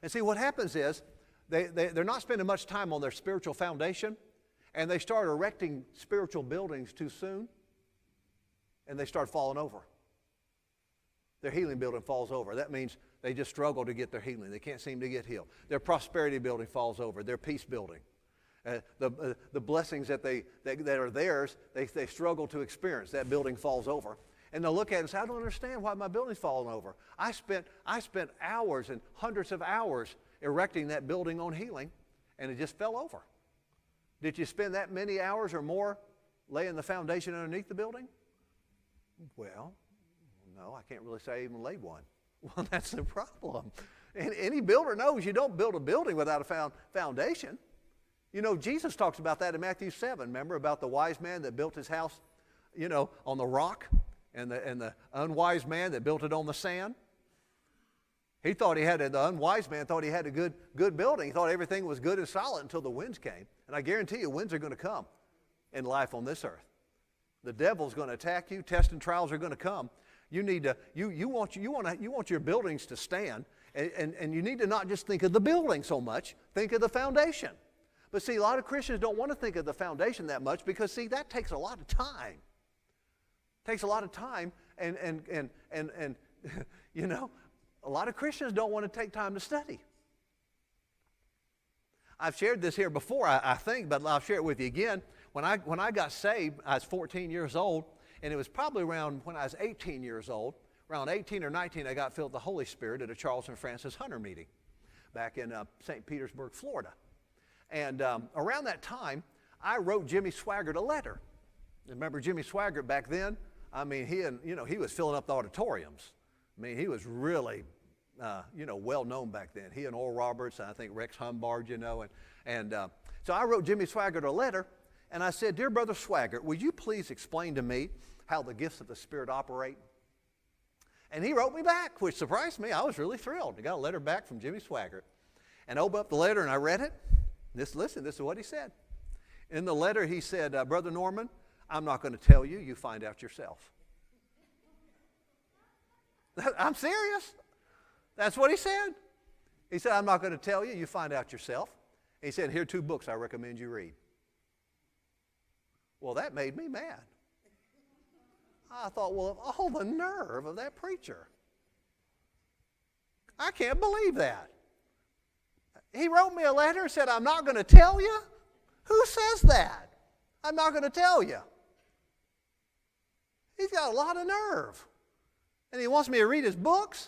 And see, what happens is they're not spending much time on their spiritual foundation, and they start erecting spiritual buildings too soon, and they start falling over. Their healing building falls over. That means they just struggle to get their healing. They can't seem to get healed. Their prosperity building falls over. Their peace building. The blessings that are theirs, they struggle to experience. That building falls over. And they'll look at it and say, I don't understand why my building's falling over. I spent hours and hundreds of hours erecting that building on healing, and it just fell over. Did you spend that many hours or more laying the foundation underneath the building? Well, no, I can't really say I even laid one. Well, that's the problem. And any builder knows you don't build a building without a foundation. You know, Jesus talks about that in Matthew 7. Remember about the wise man that built his house, on the rock, and the unwise man that built it on the sand? The unwise man thought he had a good building. He thought everything was good and solid until the winds came. And I guarantee you, winds are going to come in life on this earth. The devil's going to attack you. Tests and trials are going to come. You need to. You want your buildings to stand, and you need to not just think of the building so much. Think of the foundation. But see, a lot of Christians don't want to think of the foundation that much because see, that takes a lot of time. It takes a lot of time, and a lot of Christians don't want to take time to study. I've shared this here before, I think, but I'll share it with you again. When I got saved, I was 14 years old, and it was probably around when I was 18 years old, around 18 or 19, I got filled with the Holy Spirit at a Charles and Francis Hunter meeting back in St. Petersburg, Florida. And around that time, I wrote Jimmy Swaggart a letter. Remember Jimmy Swaggart back then? I mean, he was filling up the auditoriums. I mean, he was really, well known back then. He and Oral Roberts, and I think Rex Humbard, so I wrote Jimmy Swaggart a letter, and I said, Dear Brother Swaggart, would you please explain to me how the gifts of the Spirit operate? And he wrote me back, which surprised me. I was really thrilled. I got a letter back from Jimmy Swaggart. And I opened up the letter, and I read it. This is what he said. In the letter, he said, Brother Norman, I'm not going to tell you. You find out yourself. I'm serious. That's what he said. He said, I'm not going to tell you. You find out yourself. He said, here are 2 books I recommend you read. Well, that made me mad. I thought, well, oh, the nerve of that preacher. I can't believe that. He wrote me a letter and said, I'm not going to tell you? Who says that? I'm not going to tell you. He's got a lot of nerve. And he wants me to read his books?